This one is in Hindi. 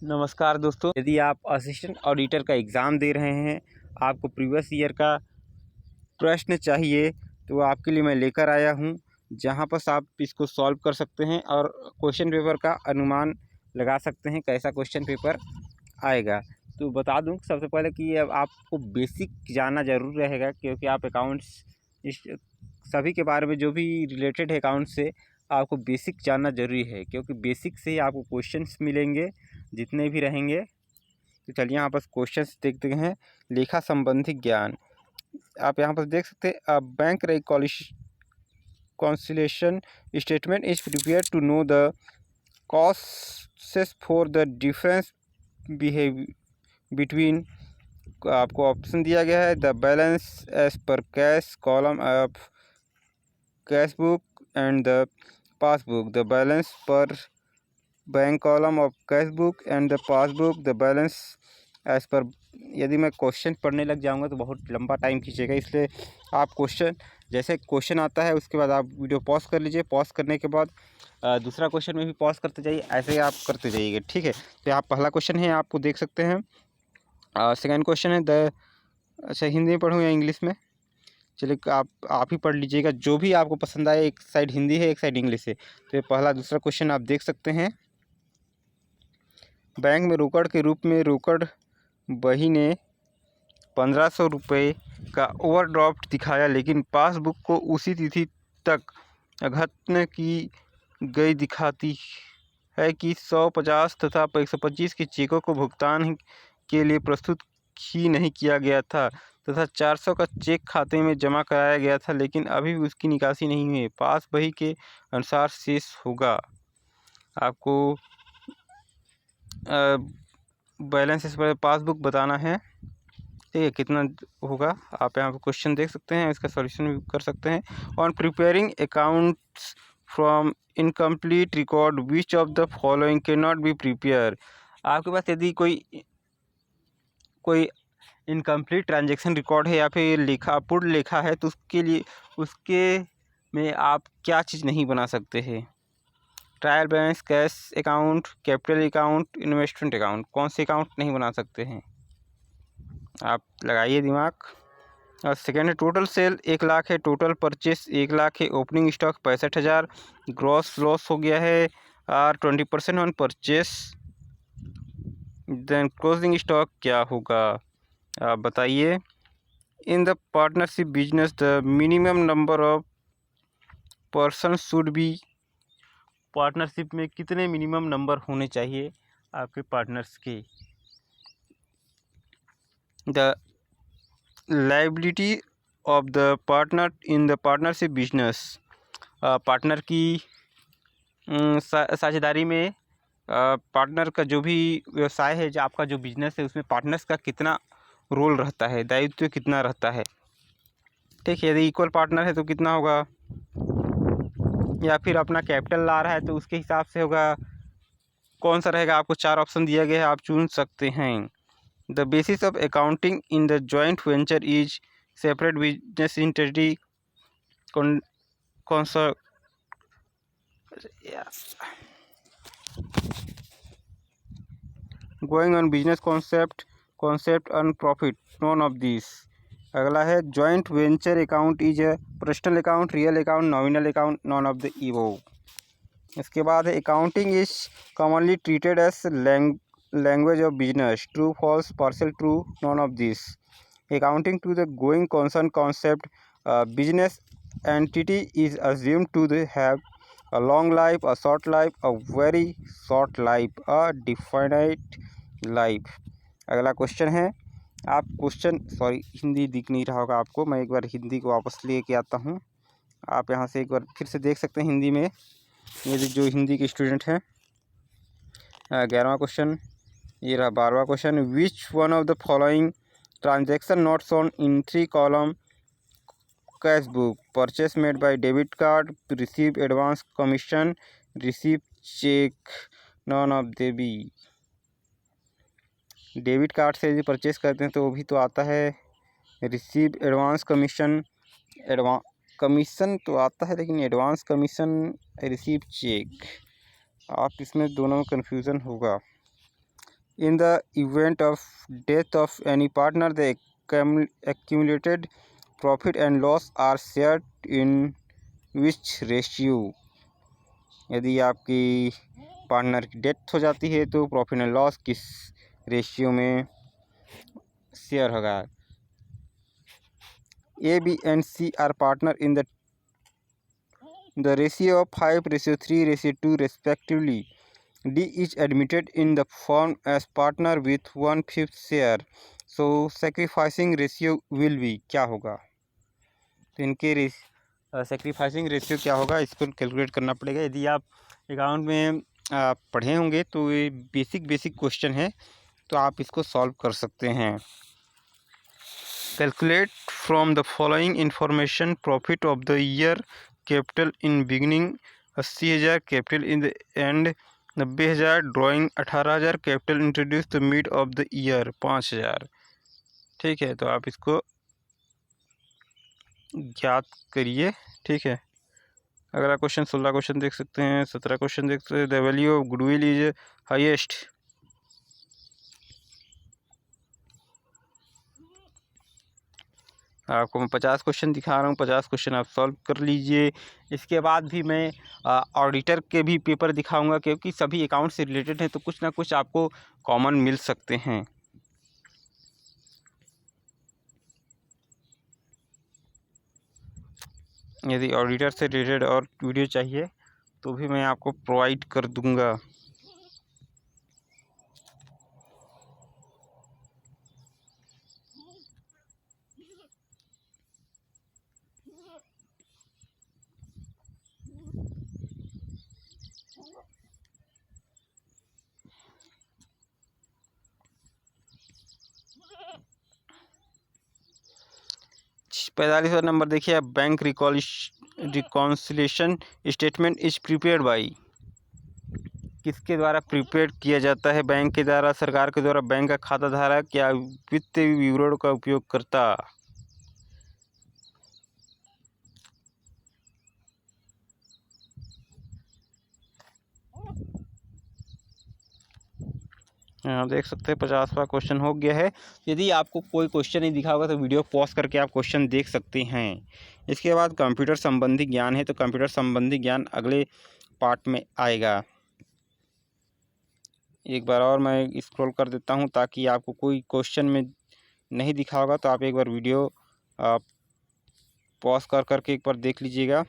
नमस्कार दोस्तों, यदि आप असिस्टेंट ऑडिटर का एग्ज़ाम दे रहे हैं, आपको प्रीवियस ईयर का प्रश्न चाहिए तो आपके लिए मैं लेकर आया हूं, जहां पर आप इसको सॉल्व कर सकते हैं और क्वेश्चन पेपर का अनुमान लगा सकते हैं कैसा क्वेश्चन पेपर आएगा। तो बता दूं सबसे पहले कि अब आपको बेसिक जानना ज़रूर रहेगा, क्योंकि आप अकाउंट्स इस सभी के बारे में जो भी रिलेटेड है अकाउंट से आपको बेसिक जानना ज़रूरी है, क्योंकि बेसिक से ही आपको क्वेश्चंस मिलेंगे जितने भी रहेंगे। तो चलिए यहाँ पर क्वेश्चंस देखते हैं। लेखा संबंधी ज्ञान, आप यहाँ पर देख सकते हैं bank reconciliation statement is prepared to know the causes for the difference between, आपको ऑप्शन दिया गया है the balance as per cash column of cash book and the passbook, the balance per bank column of cash book and the passbook, the balance as per. यदि मैं क्वेश्चन पढ़ने लग जाऊंगा तो बहुत लंबा टाइम खींचेगा, इसलिए आप क्वेश्चन जैसे क्वेश्चन आता है उसके बाद आप वीडियो पॉज कर लीजिए। पॉज करने के बाद दूसरा क्वेश्चन में भी पॉज करते जाइए, ऐसे ही आप करते जाइएगा, ठीक है। तो यहाँ पहला क्वेश्चन है, आपको देख सकते हैं। सेकेंड क्वेश्चन है अच्छा हिंदी में पढ़ूँ या इंग्लिश में? चलिए आप ही पढ़ लीजिएगा, जो भी आपको पसंद आए। एक साइड हिंदी है, एक साइड इंग्लिश है। तो ये पहला दूसरा क्वेश्चन आप देख सकते हैं। बैंक में रोकड़ के रूप में रोकड़ बही ने 1500 रुपये का ओवरड्राफ्ट दिखाया, लेकिन पासबुक को उसी तिथि तक अद्यतन की गई दिखाती है कि 150 तथा 125 के चेकों को भुगतान के लिए प्रस्तुत ही नहीं किया गया था तथा 400 का चेक खाते में जमा कराया गया था, लेकिन अभी भी उसकी निकासी नहीं हुई। पास बही के अनुसार शेष होगा। आपको बैलेंस इस पर पासबुक बताना है, ठीक है, कितना होगा। आप यहाँ पर क्वेश्चन देख सकते हैं, इसका सॉल्यूशन भी कर सकते हैं। On preparing accounts from incomplete record which of the following can not be prepare. आपके पास यदि कोई इनकम्प्लीट ट्रांजैक्शन रिकॉर्ड है या फिर लेखा पूर्ण लेखा है, तो उसके में आप क्या चीज़ नहीं बना सकते हैं? Trial balance, cash account, capital account, investment account, कौन से अकाउंट नहीं बना सकते हैं? आप लगाइए दिमाग। और सेकेंड है टोटल सेल 1 लाख है, टोटल परचेस 1 लाख है, ओपनिंग स्टॉक 65,000, ग्रॉस लॉस हो गया है और 20% on purchase. Then closing stock क्या होगा, आप बताइए। In the partnership business the minimum number of person should be. Partnership में कितने मिनिमम नंबर होने चाहिए आपके पार्टनर्स के? The liability of the partner in the partnership business, partner की साझेदारी में पार्टनर का जो भी व्यवसाय है, जो आपका जो बिजनेस है, उसमें पार्टनर्स का कितना रोल रहता है, दायित्व कितना रहता है, ठीक है। यदि इक्वल पार्टनर है तो कितना होगा, या फिर अपना कैपिटल ला रहा है तो उसके हिसाब से होगा। कौन सा रहेगा? आपको 4 ऑप्शन दिया गया है, आप चुन सकते हैं। The basis of accounting in the joint venture is separate business entity going on business concept earn profit, none of this. अगला है joint venture account is a personal account, real account, nominal account, none of the above. इसके बाद है accounting is commonly treated as language of business, true false, partial true, none of this. Accounting to the going concern concept, business entity is assumed to have a long life, a short life, a very short life, a definite life। अगला क्वेश्चन है, आप क्वेश्चन हिंदी दिख नहीं रहा होगा आपको, मैं एक बार हिंदी को वापस लेके आता हूँ। आप यहाँ से एक बार फिर से देख सकते हैं हिंदी में, ये जो हिंदी के स्टूडेंट हैं। 11वां क्वेश्चन, ये रहा 12वां question. Which one of the following transaction not shown in 3 column cash book, purchase made by debit card, receive advance commission, receive cheque, none of the above. Debit card से यदि परचेस करते हैं तो वो भी तो आता है रिसीव एडवांस कमीशन। कमीशन तो आता है, लेकिन एडवांस कमीशन, रिसीव चेक, आप इसमें दोनों में कन्फ्यूज़न होगा। In the event of death of any partner, the accumulated profit and loss are shared in which ratio? यदि आपकी पार्टनर की डेथ हो जाती है तो प्रॉफिट एंड लॉस किस रेशियो में शेयर होगा? A, B and C are partner in the ratio of 5:3:2 respectively. D is admitted in the firm as partner with 1/5 share. So sacrificing ratio will be क्या होगा? तो इनके सेक्रीफाइसिंग रेशियो क्या होगा, इसको कैलकुलेट करना पड़ेगा। यदि आप अकाउंट में पढ़े होंगे तो ये बेसिक क्वेश्चन है, तो आप इसको सॉल्व कर सकते हैं। Calculate from the following information profit of the year, capital in beginning 80,000, capital in the end 90,000, drawing 18,000, capital introduce the mid of the year 5,000। ठीक है, तो आप इसको ज्ञात करिए। ठीक है, अगला क्वेश्चन 16 क्वेश्चन देख सकते हैं, 17 क्वेश्चन देख सकते हैं। The value of goodwill is highest. आपको मैं 50 क्वेश्चन दिखा रहा हूँ, 50 क्वेश्चन आप सॉल्व कर लीजिए। इसके बाद भी मैं ऑडिटर के भी पेपर दिखाऊंगा, क्योंकि सभी अकाउंट से रिलेटेड हैं, तो कुछ ना कुछ आपको कॉमन मिल सकते हैं। यदि ऑडिटर से रिलेटेड और वीडियो चाहिए तो भी मैं आपको प्रोवाइड कर दूंगा। पैंतालीसवां नंबर देखिए आप, bank reconciliation statement is prepared by. किसके द्वारा प्रिपेयर किया जाता है? बैंक के द्वारा, सरकार के द्वारा, बैंक का खाता धारक या वित्तीय विवरण का उपयोग करता। यहाँ देख सकते हैं 50वां क्वेश्चन हो गया है। यदि आपको कोई क्वेश्चन नहीं दिखा होगा तो वीडियो पॉज करके आप क्वेश्चन देख सकते हैं। इसके बाद कंप्यूटर संबंधी ज्ञान है, तो कंप्यूटर संबंधी ज्ञान अगले पार्ट में आएगा। एक बार और मैं स्क्रॉल कर देता हूँ ताकि आपको कोई क्वेश्चन में नहीं दिखा होगा तो आप एक बार वीडियो पॉज कर करके एक बार देख लीजिएगा।